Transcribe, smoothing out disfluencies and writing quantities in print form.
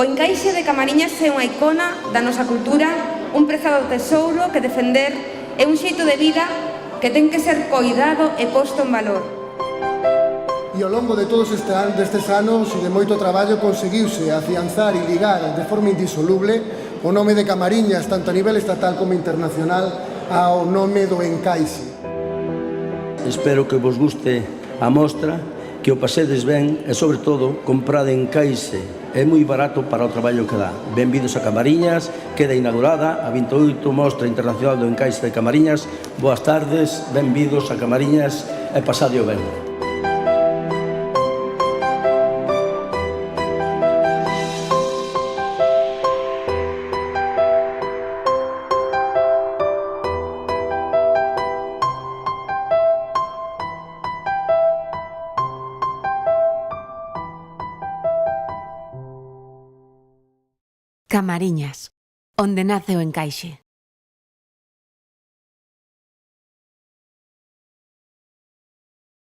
encaixe de Camariñas é unha icona da nosa cultura, un prezado tesouro que defender é un xeito de vida que ten que ser coidado e posto en valor. E ao longo de todos destes anos e de moito traballo conseguiuse afianzar e ligar de forma indisoluble o nome de Camariñas, tanto a nivel estatal como internacional, ao nome do encaixe. Espero que vos guste a mostra, que o pasedes ben e, sobre todo, comprade encaixe. É moi barato para o traballo que dá. Benvidos a Camariñas, queda inaugurada a 28 Mostra Internacional do Encaixe de Camariñas. Boas tardes, benvidos a Camariñas e pasadeo ben. Camariñas, onde nace o encaixe.